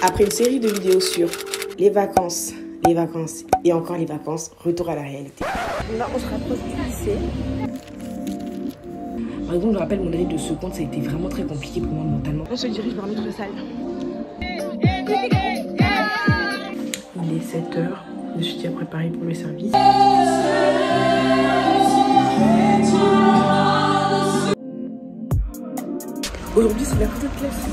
Après une série de vidéos sur les vacances et encore les vacances, retour à la réalité. Là, on se rapproche du lycée. Par exemple, je rappelle mon année de seconde, ça a été vraiment très compliqué pour moi mentalement. On se dirige vers notre salle. Il est 7 h, je suis déjà préparée pour le service. Aujourd'hui, c'est la photo de classe.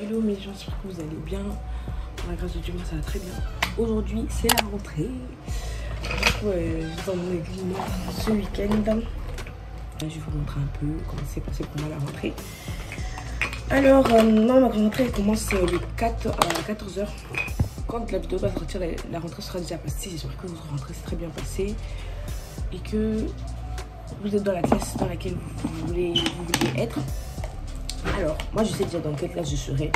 Hello mes gens, j'espère que vous allez bien. Par la grâce de Dieu, moi ça va très bien. Aujourd'hui, c'est la rentrée. Du coup, je suis dans mon église ce week-end. Je vais vous montrer un peu comment c'est passé pour moi la rentrée. Alors, non, ma rentrée elle commence le 4 à 14 h. Quand la vidéo va sortir, la rentrée sera déjà passée. J'espère que votre rentrée s'est très bien passée et que vous êtes dans la classe dans laquelle vous voulez être. Alors, moi je sais déjà dans quelle classe je serai.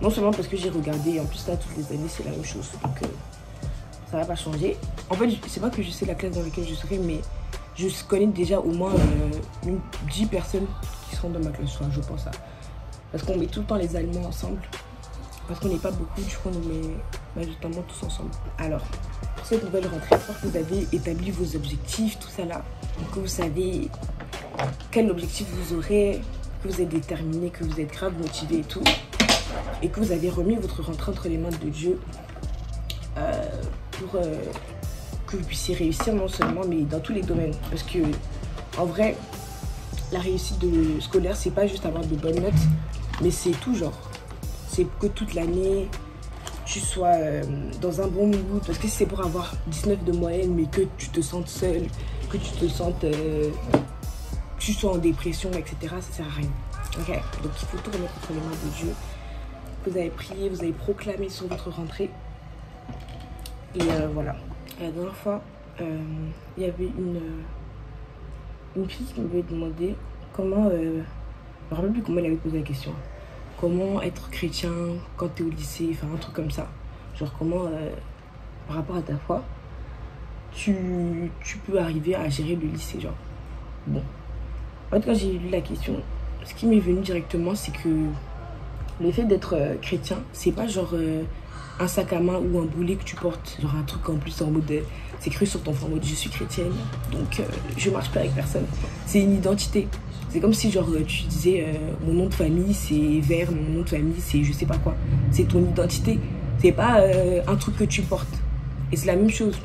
Non seulement parce que j'ai regardé, en plus là, toutes les années c'est la même chose. Donc, ça va pas changer. En fait, c'est pas que je sais la classe dans laquelle je serai, mais je connais déjà au moins 10 personnes qui seront dans ma classe. Enfin, je pense ça. Parce qu'on met tout le temps les Allemands ensemble. Parce qu'on n'est pas beaucoup, du coup on nous met majoritairement tous ensemble. Alors, pour cette nouvelle rentrée, j'espère que vous avez établi vos objectifs, tout ça là. Que vous savez quel objectif vous aurez, que vous êtes déterminé, que vous êtes grave motivé et tout. Et que vous avez remis votre rentrée entre les mains de Dieu pour que vous puissiez réussir non seulement, mais dans tous les domaines. Parce que, en vrai, la réussite scolaire, c'est pas juste avoir de bonnes notes, mais c'est tout genre. C'est que toute l'année, tu sois dans un bon mood. Parce que si c'est pour avoir 19 de moyenne, mais que tu te sentes seul, que tu te sentes... tu sois en dépression, etc., ça sert à rien. Ok, donc il faut tout remettre entre les mains de Dieu. Vous avez prié, vous avez proclamé sur votre rentrée. Et voilà. La dernière fois, il y avait une fille qui m'avait demandé comment... je ne me rappelle plus comment elle avait posé la question. Comment être chrétien quand tu es au lycée, enfin un truc comme ça. Genre comment, par rapport à ta foi, tu peux arriver à gérer le lycée, genre. Bon. En fait, quand j'ai lu la question, ce qui m'est venu directement, c'est que le fait d'être chrétien, c'est pas genre un sac à main ou un boulet que tu portes. Genre un truc en plus en mode, c'est écrit sur ton front en mode je suis chrétienne, donc je marche pas avec personne. C'est une identité. C'est comme si genre tu disais mon nom de famille c'est vert, mon nom de famille c'est je sais pas quoi. C'est ton identité. C'est pas un truc que tu portes. Et c'est la même chose.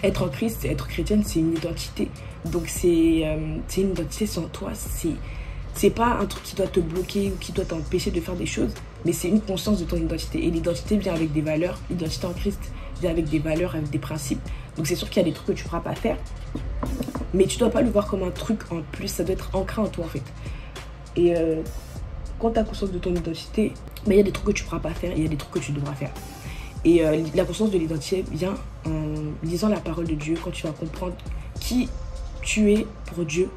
Être en Christ, être chrétienne, c'est une identité. Donc c'est une identité sans toi. C'est pas un truc qui doit te bloquer ou qui doit t'empêcher de faire des choses, mais c'est une conscience de ton identité. Et l'identité vient avec des valeurs. L'identité en Christ vient avec des valeurs, avec des principes. Donc c'est sûr qu'il y a des trucs que tu ne pourras pas faire, mais tu dois pas le voir comme un truc en plus. Ça doit être ancré en toi en fait. Et quand tu as conscience de ton identité, il y a des trucs que tu ne pourras pas faire, il y a des trucs que tu devras faire. Et la conscience de l'identité vient en lisant la parole de Dieu, quand tu vas comprendre qui tu es pour Dieu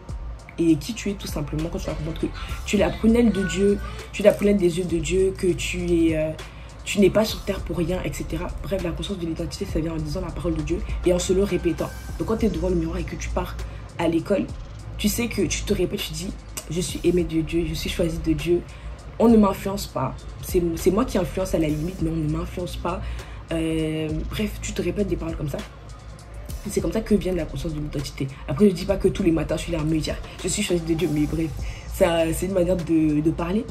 et qui tu es tout simplement, quand tu vas comprendre que tu es la prunelle de Dieu, tu es la prunelle des yeux de Dieu, que tu n'es pas sur terre pour rien, etc. Bref, la conscience de l'identité, ça vient en lisant la parole de Dieu et en se le répétant. Donc quand tu es devant le miroir et que tu pars à l'école, tu sais que tu te répètes, tu dis je suis aimée de Dieu, je suis choisie de Dieu. On ne m'influence pas. C'est moi qui influence à la limite, mais on ne m'influence pas. Bref, tu te répètes des paroles comme ça. C'est comme ça que vient la conscience de l'identité. Après, je ne dis pas que tous les matins, je suis là à me dire je suis choisie de Dieu, mais bref, c'est une manière de parler.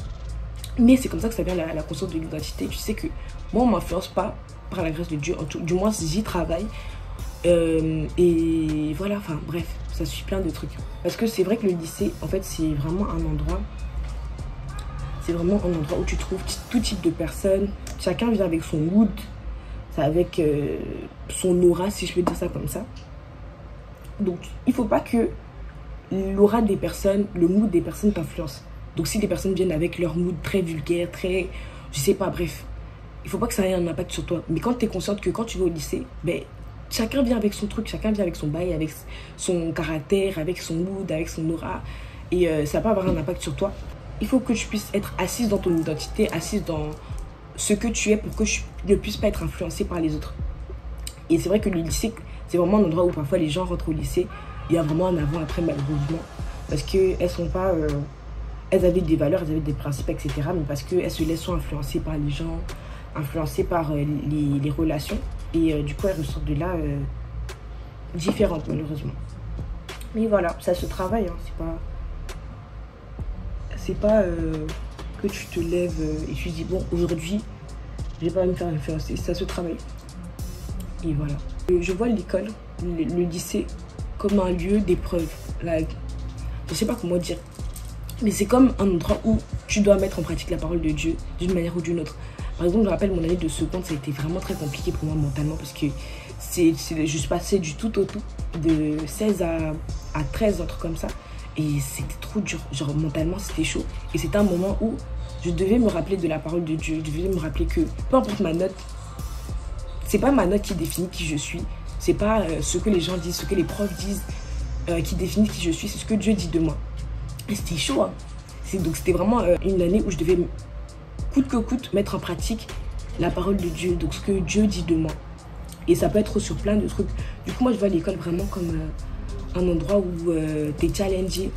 Mais c'est comme ça que ça vient la conscience de l'identité. Tu sais que moi, on ne m'influence pas par la grâce de Dieu. Du moins, j'y travaille. Et voilà, enfin bref, ça suit plein de trucs. Parce que c'est vrai que le lycée, en fait, c'est vraiment un endroit... C'est vraiment un endroit où tu trouves tout type de personnes. Chacun vient avec son mood, avec son aura, si je peux dire ça comme ça. Donc, il ne faut pas que l'aura des personnes, le mood des personnes t'influence. Donc, si des personnes viennent avec leur mood très vulgaire, très... Je sais pas, bref. Il ne faut pas que ça ait un impact sur toi. Mais quand tu es consciente que quand tu vas au lycée, ben, chacun vient avec son truc, chacun vient avec son bail, avec son caractère, avec son mood, avec son aura. Et ça peut avoir un impact sur toi. Il faut que tu puisses être assise dans ton identité, assise dans ce que tu es pour que je ne puisse pas être influencée par les autres. Et c'est vrai que le lycée, c'est vraiment un endroit où parfois les gens rentrent au lycée, il y a vraiment un avant-après malheureusement. Parce qu'elles sont pas... elles avaient des valeurs, elles avaient des principes, etc. Mais parce qu'elles se laissent influencer par les gens, influencées par les relations. Et du coup, elles ressortent de là différentes malheureusement. Mais voilà, ça se travaille, hein. C'est pas que tu te lèves et tu dis bon, aujourd'hui je vais pas me faire influencer, ça se travaille. Et voilà, je vois l'école, le lycée comme un lieu d'épreuve. Je sais pas comment dire, mais c'est comme un endroit où tu dois mettre en pratique la parole de Dieu d'une manière ou d'une autre. Par exemple, je me rappelle mon année de seconde, ça a été vraiment très compliqué pour moi mentalement parce que je suis passée du tout au tout, de 16 à 13, un truc comme ça. Et c'était trop dur, genre mentalement c'était chaud. Et c'était un moment où je devais me rappeler de la parole de Dieu, je devais me rappeler que peu importe ma note, c'est pas ma note qui définit qui je suis, c'est pas ce que les gens disent, ce que les profs disent qui définit qui je suis, c'est ce que Dieu dit de moi. Et c'était chaud, hein. Donc c'était vraiment une année où je devais coûte que coûte mettre en pratique la parole de Dieu, donc ce que Dieu dit de moi. Et ça peut être sur plein de trucs. Du coup moi je vois l'école vraiment comme un endroit où tu es challengé.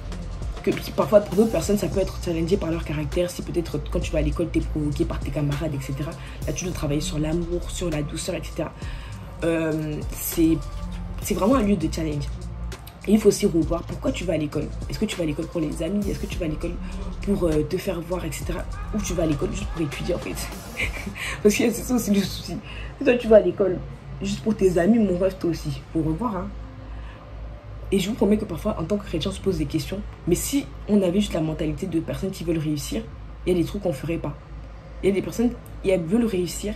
Parfois pour d'autres personnes ça peut être challengé par leur caractère. Si peut-être quand tu vas à l'école tu es provoqué par tes camarades, etc. Là tu dois travailler sur l'amour, sur la douceur, etc. C'est vraiment un lieu de challenge. Et il faut aussi revoir pourquoi tu vas à l'école. Est-ce que tu vas à l'école pour les amis? Est-ce que tu vas à l'école pour te faire voir, etc. Ou tu vas à l'école juste pour étudier en fait. Parce que c'est ça aussi le souci. Si toi tu vas à l'école juste pour tes amis, mon rêve toi aussi. Faut revoir, hein. Et je vous promets que parfois, en tant que chrétien, on se pose des questions. Mais si on avait juste la mentalité de personnes qui veulent réussir, il y a des trucs qu'on ne ferait pas. Il y a des personnes qui veulent réussir.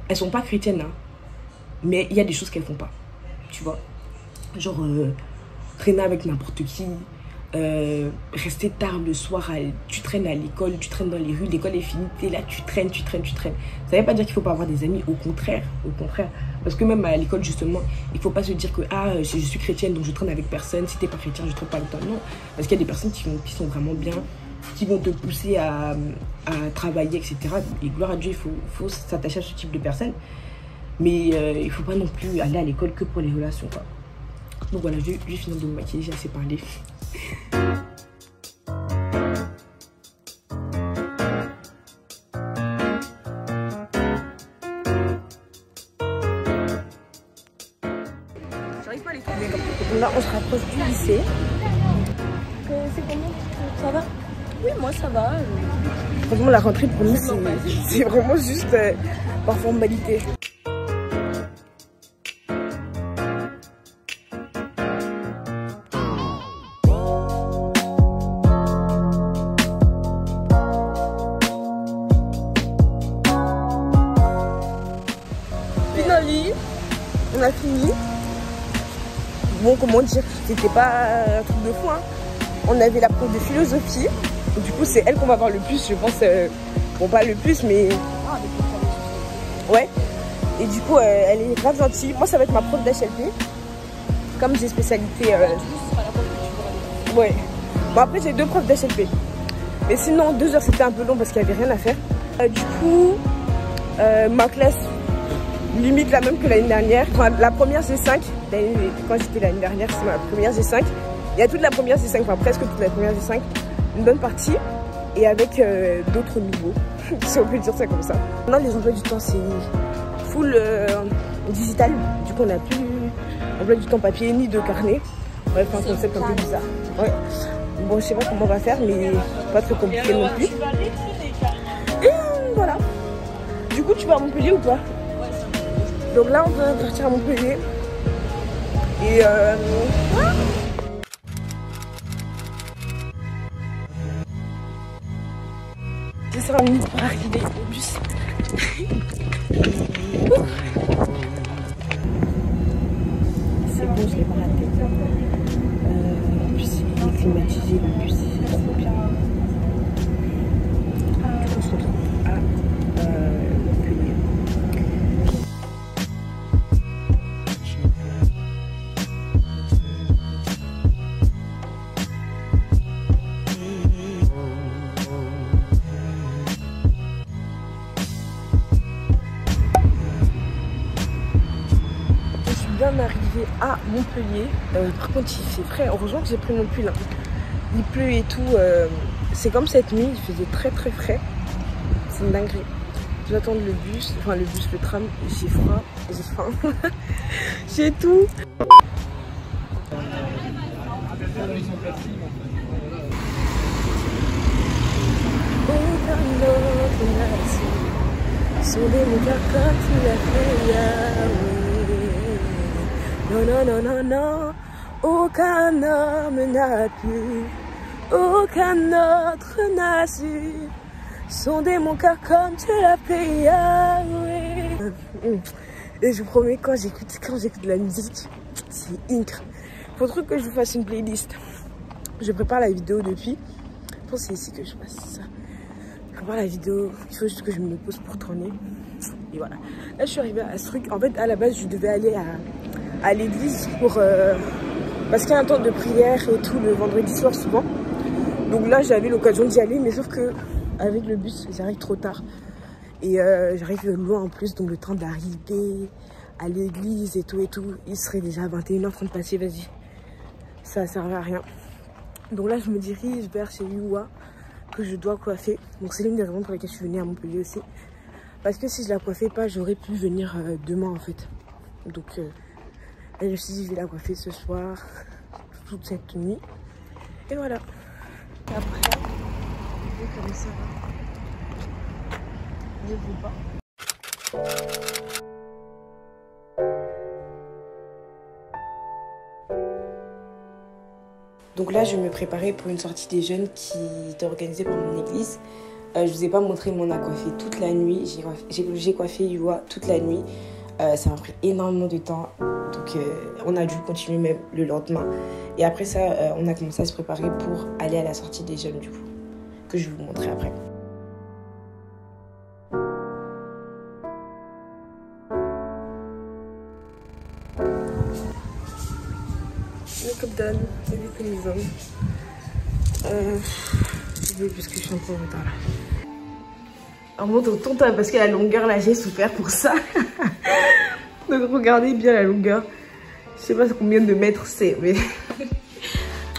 Elles ne sont pas chrétiennes, hein. Mais il y a des choses qu'elles ne font pas. Tu vois? Genre, traîner avec n'importe qui. Rester tard le soir, tu traînes à l'école, tu traînes dans les rues, l'école est finie, t'es là, tu traînes. Ça ne veut pas dire qu'il ne faut pas avoir des amis, au contraire. Parce que même à l'école, justement, il ne faut pas se dire que je suis chrétienne, donc je traîne avec personne. Si tu n'es pas chrétien, je ne traîne pas avec toi. Non, parce qu'il y a des personnes qui sont vraiment bien, qui vont te pousser à travailler, etc. Et gloire à Dieu, il faut s'attacher à ce type de personnes. Mais il ne faut pas non plus aller à l'école que pour les relations, quoi. Donc voilà, je vais finir de me maquiller, j'ai assez parlé. J'arrive pas à les trouver. Là, on se rapproche du lycée. C'est comment? Ça va? Oui, moi ça va. Franchement, la rentrée pour nous, c'est vraiment juste par formalité. On a fini. Bon, comment dire, c'était pas un truc de fou, hein. On avait la prof de philosophie. Du coup, c'est elle qu'on va voir le plus, je pense. Bon, pas le plus, mais... Ouais. Et du coup, elle est grave gentille. Moi, ça va être ma prof d'HLP. Comme j'ai spécialité... Ouais. Bon, après, j'ai 2 profs d'HLP. Mais sinon, 2 heures, c'était un peu long parce qu'il n'y avait rien à faire. Du coup, ma classe... limite la même que l'année dernière. Enfin, la première G5, quand j'étais l'année dernière, c'est ma première G5. Il y a toute la première G5, enfin presque toute la première G5, une bonne partie, et avec d'autres nouveaux, si on peut dire ça comme ça. Maintenant, les emplois du temps, c'est full digital. Du coup, on n'a plus emploi du temps papier ni de carnet. Bref, un concept un peu bizarre. Ouais. Bon, je sais pas comment on va faire, mais pas très compliqué non plus. Et voilà. Du coup, tu vas à Montpellier ou pas? Donc là, on va partir à Montpellier. Et je serai en minute pour arriver au bus. C'est bon, je l'ai pas raté. En plus, il est climatisé, le bus, c'est trop bien. Du coup, on se retrouve à Montpellier. bien arrivé à Montpellier. Par contre, il fait frais. Heureusement que j'ai pris mon pull. Hein. Il pleut et tout. C'est comme cette nuit, il faisait très très frais. C'est une dinguerie. Je vais attendre le bus, le tram. J'ai froid, j'ai faim. J'ai tout. Sur des moutons comme tu l'as fait, Yahweh. Non, non, non, non, non. Aucun homme n'a pu, aucun autre n'a su sonder mon cœur comme tu l'as fait, Yahweh. Et je vous promets, quand j'écoute de la musique, c'est incroyable. Faudrait que je vous fasse une playlist. Je prépare la vidéo depuis. Je pense que c'est ici que je fasse ça. Je prépare la vidéo. Il faut juste que je me pose pour tourner. Et voilà. Là, je suis arrivée à ce truc. En fait, à la base, je devais aller à l'église pour... parce qu'il y a un temps de prière et tout le vendredi soir souvent. Donc là, j'avais l'occasion d'y aller. Mais sauf que avec le bus, j'arrive trop tard. Et j'arrive loin en plus. Donc le temps d'arriver à l'église et tout. Il serait déjà 21h30 passé. Vas-y. Ça servait à rien. Donc là, je me dirige vers chez Yuwa que je dois coiffer. Donc c'est l'une des raisons pour lesquelles je suis venue à Montpellier aussi. Parce que si je la coiffais pas, j'aurais pu venir demain en fait. Donc je me suis dit, je vais la coiffer ce soir, toute cette nuit. Et voilà. Après, comme ça va. Je ne veux pas. Donc là, je me préparais pour une sortie des jeunes qui était organisée par mon église. Je vous ai pas montré mon coiffé toute la nuit. J'ai coiffé Yuwa toute la nuit. Ça m'a pris énormément de temps. Donc on a dû continuer même le lendemain. Et après ça, on a commencé à se préparer pour aller à la sortie des jeunes du coup. Que je vais vous montrer après. Make-up done, everything is done. Je vais parce que je suis un peu en retard là. On monte au tonton parce que la longueur là, j'ai souffert pour ça. Donc regardez bien la longueur. Je sais pas combien de mètres c'est, mais...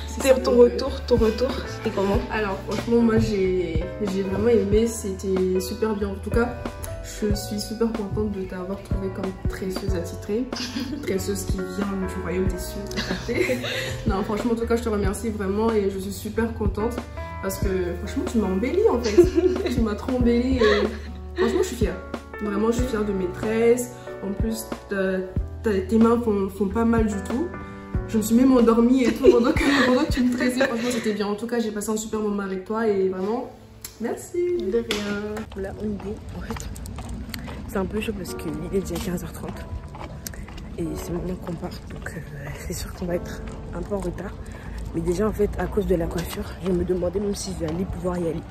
C'était ton retour, c'était comment? Alors franchement, moi j'ai vraiment aimé, c'était super bien. En tout cas, je suis super contente de t'avoir trouvé comme tresseuse attitrée. Tresseuse qui vient du royaume des cieux. Non, franchement, en tout cas, je te remercie vraiment et je suis super contente. Parce que franchement, tu m'as embellie en fait. Tu m'as trop embellie et franchement, je suis fière. Vraiment, je suis fière de mes tresses. En plus, tes mains font pas mal du tout. Je me suis même endormie et tout pendant que tu me tressais. Franchement, c'était bien. En tout cas, j'ai passé un super moment avec toi et vraiment, merci. De rien. Là, on est. En fait, c'est un peu chaud parce qu'il est déjà 15h30. Et c'est maintenant qu'on part. Donc, c'est sûr qu'on va être un peu en retard. Mais déjà, en fait, à cause de la coiffure, je me demandais même si j'allais pouvoir y aller.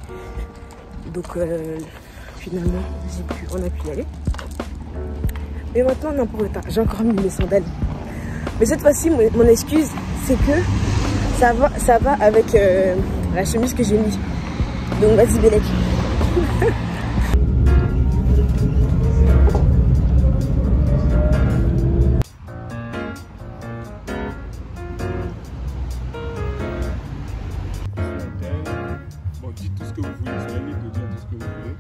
Donc, finalement, on a pu y aller. Mais maintenant, on est un peu en retard. J'ai encore mis mes sandales. Mais cette fois-ci, mon excuse, c'est que ça va avec la chemise que j'ai mise. Donc, vas-y, Bélec. Dites tout ce que vous voulez, c'est libre de dire tout ce que vous voulez.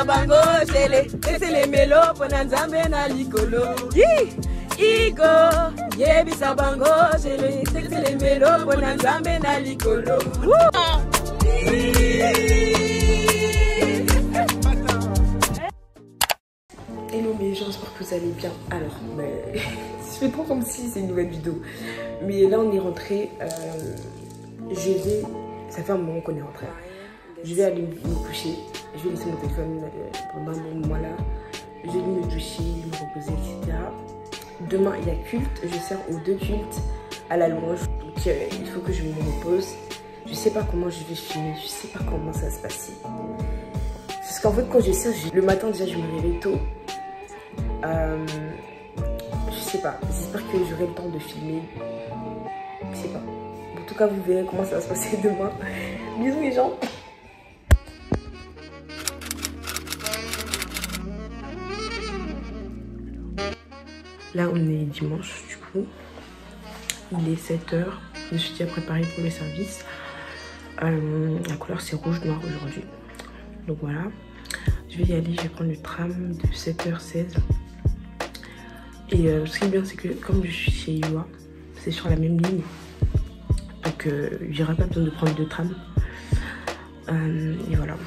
Bango shele esele melo pona nzambe na likolo Igo yebisa bango shele esele melo pona nzambe na likolo. Hello mes gens, j'espère que vous allez bien. Alors, je fais trop comme si c'est une nouvelle vidéo. Mais là on est rentré, ça fait un moment qu'on est rentré. Je vais aller me coucher. Je vais laisser mon téléphone pendant un moment là. Je vais me doucher, me reposer, etc. Demain, il y a culte. Je sers aux 2 cultes à la louange. Donc, il faut que je me repose. Je sais pas comment je vais filmer. Je sais pas comment ça va se passer. Parce qu'en fait, quand je sers, le matin, déjà, je me réveille tôt. Je sais pas. J'espère que j'aurai le temps de filmer. Je sais pas. En tout cas, vous verrez comment ça va se passer demain. Bisous les gens. Là, on est dimanche, du coup. Il est 7 h. Je me suis déjà préparée pour le service. La couleur, c'est rouge noir aujourd'hui. Donc voilà. Je vais y aller, je vais prendre le tram de 7h16. Et ce qui est bien, c'est que comme je suis chez Iwa, c'est sur la même ligne. Donc, j'aurai pas besoin de prendre de tram. Et voilà.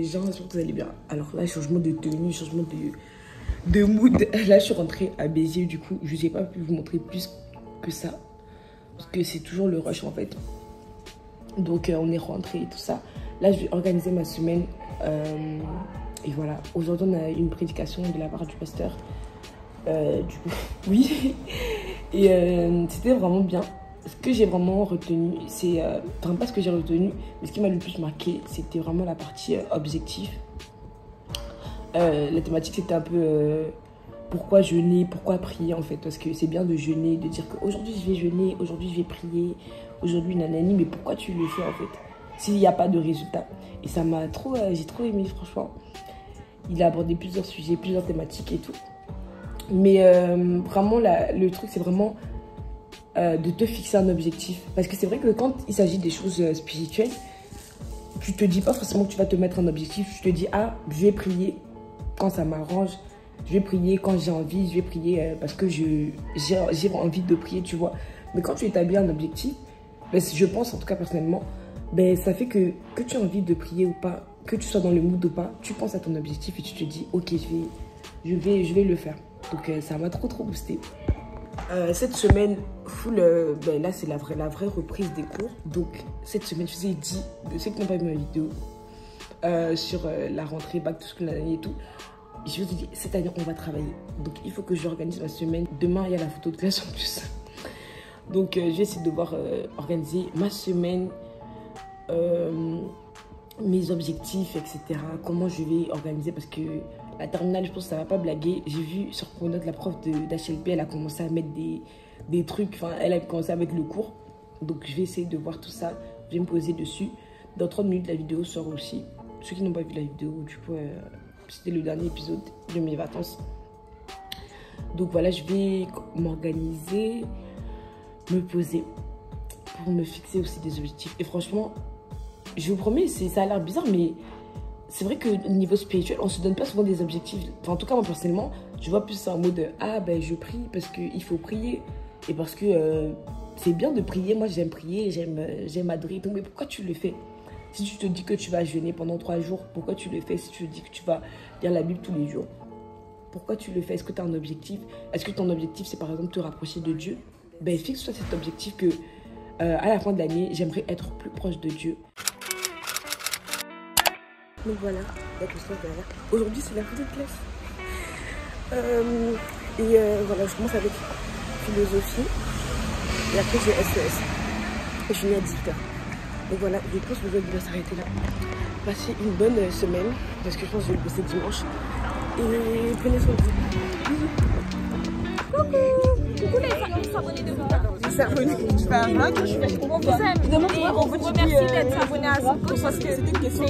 J'espère que vous allez bien. Alors là, changement de tenue, changement de mood. Là, je suis rentrée à Béziers, du coup, je n'ai pas pu vous montrer plus que ça. Parce que c'est toujours le rush en fait. Donc, on est rentré et tout ça. Là, je vais organiser ma semaine. Et voilà. Aujourd'hui, on a une prédication de la part du pasteur. Du coup, oui. Et c'était vraiment bien. Ce que j'ai vraiment retenu, c'est... enfin, pas ce que j'ai retenu, mais ce qui m'a le plus marqué, c'était vraiment la partie objectif. La thématique, c'était un peu... pourquoi jeûner, pourquoi prier, en fait. Parce que c'est bien de jeûner, de dire qu'aujourd'hui, je vais jeûner, aujourd'hui, je vais prier, aujourd'hui, nanani, mais pourquoi tu le fais, en fait, s'il n'y a pas de résultat. Et ça m'a trop... j'ai trop aimé, franchement. Il a abordé plusieurs sujets, plusieurs thématiques et tout. Mais vraiment, le truc, c'est vraiment... de te fixer un objectif. Parce que c'est vrai que quand il s'agit des choses spirituelles, tu te dis pas forcément que tu vas te mettre un objectif. Tu te dis, ah, je vais prier quand ça m'arrange. Je vais prier quand j'ai envie. Je vais prier parce que j'ai envie de prier, tu vois. Mais quand tu établis un objectif, ben, je pense, en tout cas personnellement, ben, ça fait que tu as envie de prier ou pas, que tu sois dans le mood ou pas, tu penses à ton objectif et tu te dis, ok, je vais le faire. Donc ça m'a trop boosté. Cette semaine, ben là c'est la vraie reprise des cours. Donc cette semaine, je vous ai dit, ceux qui n'ont pas vu ma vidéo sur la rentrée, bac, tout ce qu'on a et tout, je vous ai dit, cette année on va travailler. Donc il faut que j'organise ma semaine. Demain il y a la photo de classe en plus. Donc je vais essayer de devoir organiser ma semaine, mes objectifs, etc. Comment je vais organiser, parce que la terminale, je pense que ça va pas blaguer. J'ai vu sur Pronote, la prof d'HLP, elle a commencé à mettre des trucs. Enfin, elle a commencé avec le cours. Donc, je vais essayer de voir tout ça. Je vais me poser dessus. Dans 30 minutes, la vidéo sort aussi. Ceux qui n'ont pas vu la vidéo, du coup, c'était le dernier épisode de mes vacances. Donc, voilà, je vais m'organiser, me poser pour me fixer aussi des objectifs. Et franchement, je vous promets, ça a l'air bizarre, mais... c'est vrai que au niveau spirituel, on se donne pas souvent des objectifs. Enfin, en tout cas, moi, personnellement, je vois plus ça en mode « Ah, ben, je prie parce qu'il faut prier. Et parce que c'est bien de prier. Moi, j'aime prier, j'aime adorer. Donc, mais pourquoi tu le fais? Si tu te dis que tu vas jeûner pendant 3 jours, pourquoi tu le fais? Si tu te dis que tu vas lire la Bible tous les jours, pourquoi tu le fais? Est-ce que tu as un objectif? Est-ce que ton objectif, c'est par exemple te rapprocher de Dieu? Ben, fixe-toi cet objectif que à la fin de l'année, j'aimerais être plus proche de Dieu. Donc voilà, aujourd'hui c'est la photo de classe. Voilà, je commence avec philosophie et après j'ai SES. Et je finis à 18h. Donc voilà, je pense que le vlog va s'arrêter là. Passez une bonne semaine parce que je pense que je vais le bosser dimanche. Et prenez soin de vous. Bisous. Coucou. coucou les s'abonner de vous. Je fais un vlog. On vous aime. Et on vous remercie d'être abonné à ce compte parce que c'est une question.